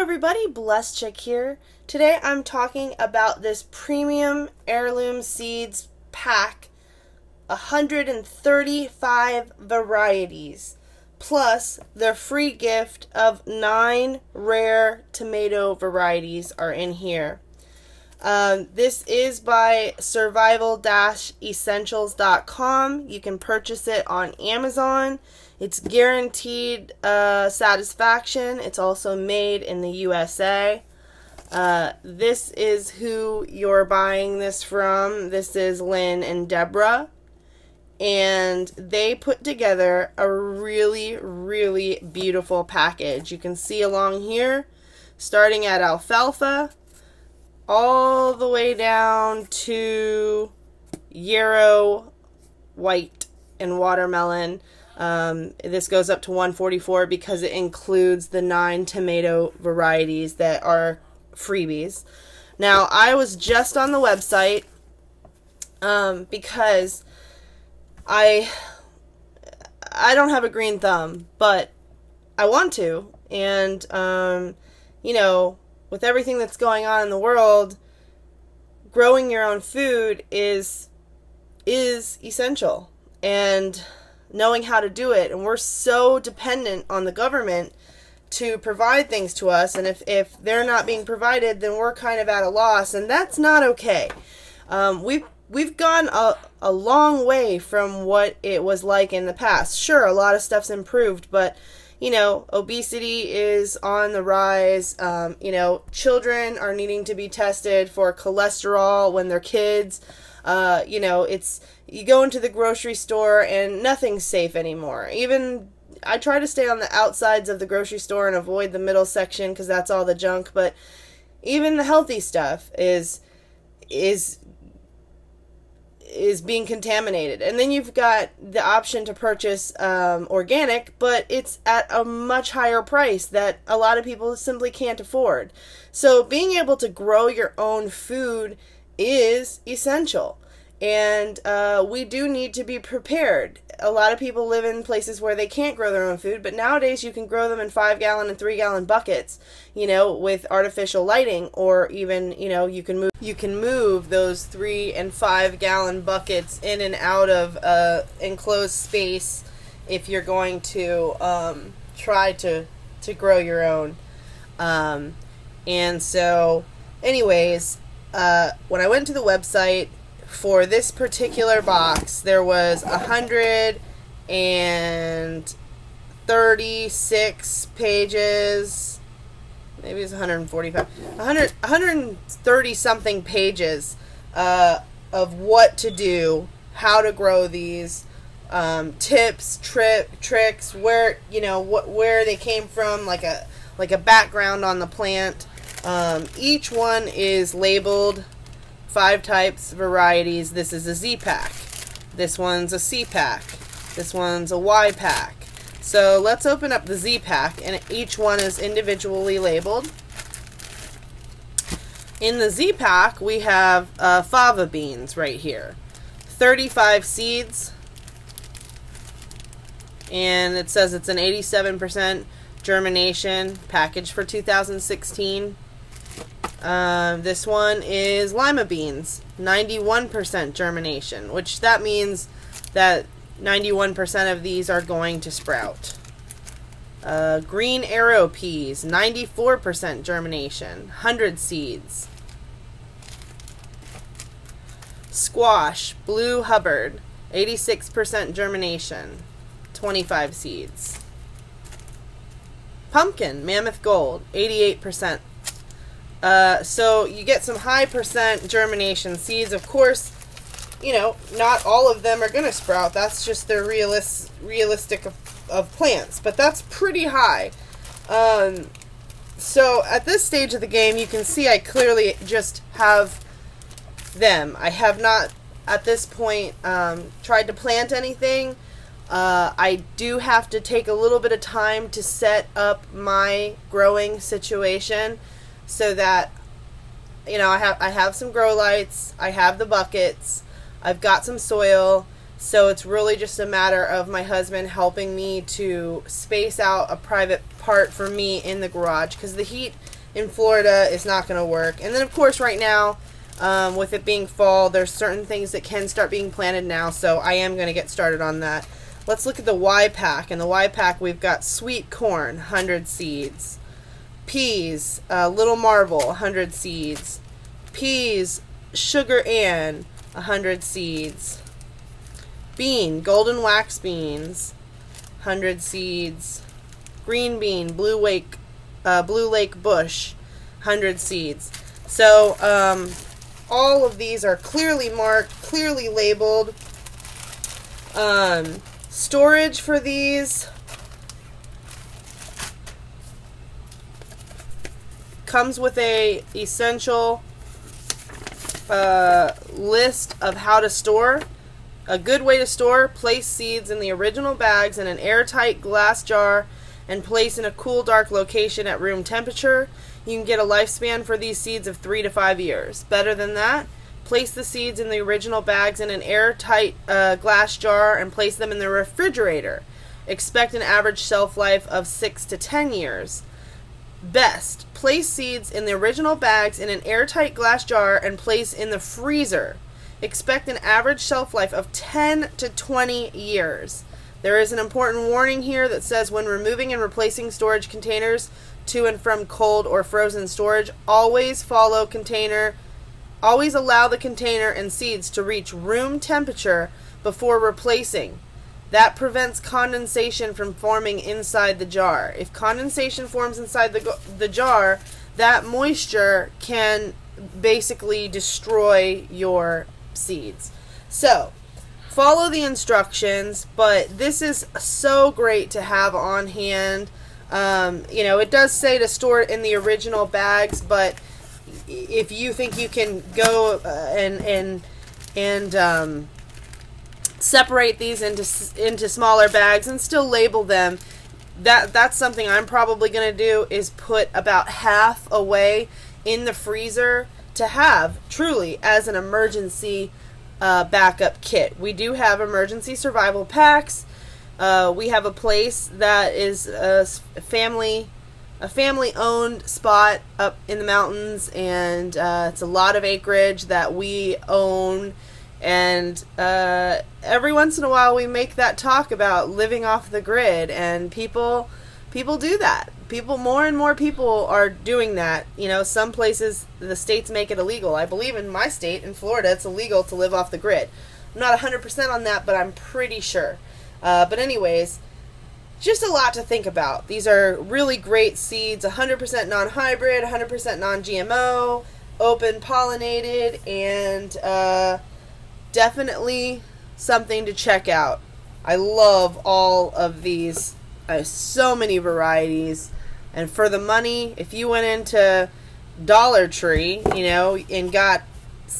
everybody, Blessed Chick here. Today I'm talking about this premium heirloom seeds pack, 135 varieties, plus the free gift of 9 rare tomato varieties are in here. This is by survival-essentials.com. You can purchase it on Amazon. It's guaranteed satisfaction. It's also made in the USA. This is who you're buying this from. This is Lynn and Deborah. And they put together a really, really beautiful package. You can see along here, starting at alfalfa, all the way down to yarrow, white, and watermelon. This goes up to 144 because it includes the 9 tomato varieties that are freebies. Now, I was just on the website because I don't have a green thumb, but I want to. And, you know, with everything that's going on in the world, growing your own food is essential. And knowing how to do it, and we're so dependent on the government to provide things to us, and if they're not being provided, then we're kind of at a loss, and that's not okay. We've gone a long way from what it was like in the past. Sure, a lot of stuff's improved, but you know, obesity is on the rise. You know, children are needing to be tested for cholesterol when they're kids. You know, you go into the grocery store and nothing's safe anymore. Even, I try to stay on the outsides of the grocery store and avoid the middle section because that's all the junk, but even the healthy stuff is being contaminated. And then you've got the option to purchase organic, but it's at a much higher price that a lot of people simply can't afford. So being able to grow your own food is essential. And we do need to be prepared. A lot of people live in places where they can't grow their own food, but nowadays you can grow them in 5-gallon and 3-gallon buckets, you know, with artificial lighting, or even, you know, you can move those 3 and 5-gallon buckets in and out of enclosed space if you're going to try to grow your own. And so, anyways, when I went to the website for this particular box, there was 136 pages, maybe it's 145, 130 something pages of what to do, how to grow these, tips, tricks, where, you know, where they came from, like a background on the plant. Each one is labeled 5 types, varieties. This is a Z pack. This one's a C pack. This one's a Y pack. So let's open up the Z pack, and each one is individually labeled. In the Z pack, we have fava beans right here. 35 seeds. And it says it's an 87% germination package for 2016. This one is lima beans, 91% germination, which that means that 91% of these are going to sprout. Green arrow peas, 94% germination, 100 seeds. Squash, blue Hubbard, 86% germination, 25 seeds. Pumpkin, Mammoth Gold, 88%. So you get some high percent germination seeds. Of course, you know, not all of them are going to sprout. That's just the realistic of plants, but that's pretty high. So at this stage of the game, you can see I clearly just have them. I have not, at this point, tried to plant anything. I do have to take a little bit of time to set up my growing situation, so that, you know, I have some grow lights, I have the buckets, I've got some soil, so it's really just a matter of my husband helping me to space out a private part for me in the garage, because the heat in Florida is not going to work. And then, of course, right now, with it being fall, there's certain things that can start being planted now, so I am going to get started on that. Let's look at the Y pack. In the Y pack, we've got sweet corn, 100 seeds. Peas, Little Marble, 100 seeds. Peas, Sugar Ann, 100 seeds. Bean, Golden Wax Beans, 100 seeds. Green bean, Blue Lake Bush, 100 seeds. So, all of these are clearly marked, clearly labeled. Storage for these comes with a essential list of how to store. A good way to store: place seeds in the original bags in an airtight glass jar and place in a cool, dark location at room temperature. You can get a lifespan for these seeds of 3 to 5 years. Better than that, place the seeds in the original bags in an airtight glass jar and place them in the refrigerator. Expect an average shelf life of 6 to 10 years. Best, place seeds in the original bags in an airtight glass jar and place in the freezer. Expect an average shelf life of 10 to 20 years. There is an important warning here that says when removing and replacing storage containers to and from cold or frozen storage, always allow the container and seeds to reach room temperature before replacing. That prevents condensation from forming inside the jar. If condensation forms inside the jar, that moisture can basically destroy your seeds. So, follow the instructions, but this is so great to have on hand. You know, it does say to store it in the original bags, but if you think you can go and separate these into smaller bags and still label them, that's something I'm probably going to do, is put about half away in the freezer to have truly as an emergency backup kit. We do have emergency survival packs. We have a place that is a family-owned spot up in the mountains, and it's a lot of acreage that we own. And every once in a while, we make that talk about living off the grid, and people do that. More and more people are doing that. You know, some places, the states make it illegal. I believe in my state, in Florida, it's illegal to live off the grid. I'm not 100% on that, but I'm pretty sure. But anyways, just a lot to think about. These are really great seeds, 100% non-hybrid, 100% non-GMO, open pollinated, and definitely something to check out. I love all of these. I have so many varieties, and for the money, if you went into Dollar Tree, you know, and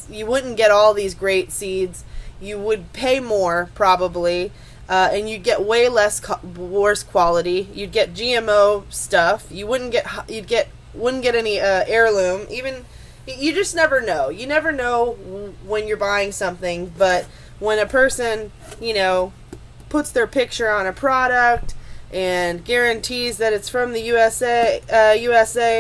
you wouldn't get all these great seeds. You would pay more probably, and you'd get way worse quality. You'd get GMO stuff. You wouldn't get any heirloom. Even, you just never know. You never know when you're buying something, but when a person, you know, puts their picture on a product and guarantees that it's from the USA,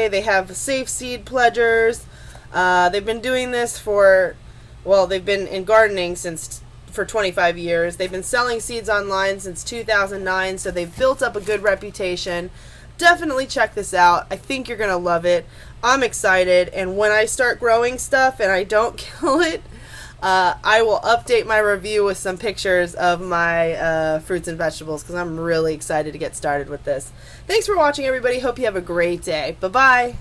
they have safe seed pledgers. They've been doing this they've been in gardening for 25 years. They've been selling seeds online since 2009, so they've built up a good reputation. Definitely check this out. I think you're going to love it. I'm excited, and when I start growing stuff and I don't kill it, I will update my review with some pictures of my fruits and vegetables, because I'm really excited to get started with this. Thanks for watching, everybody. Hope you have a great day. Bye-bye.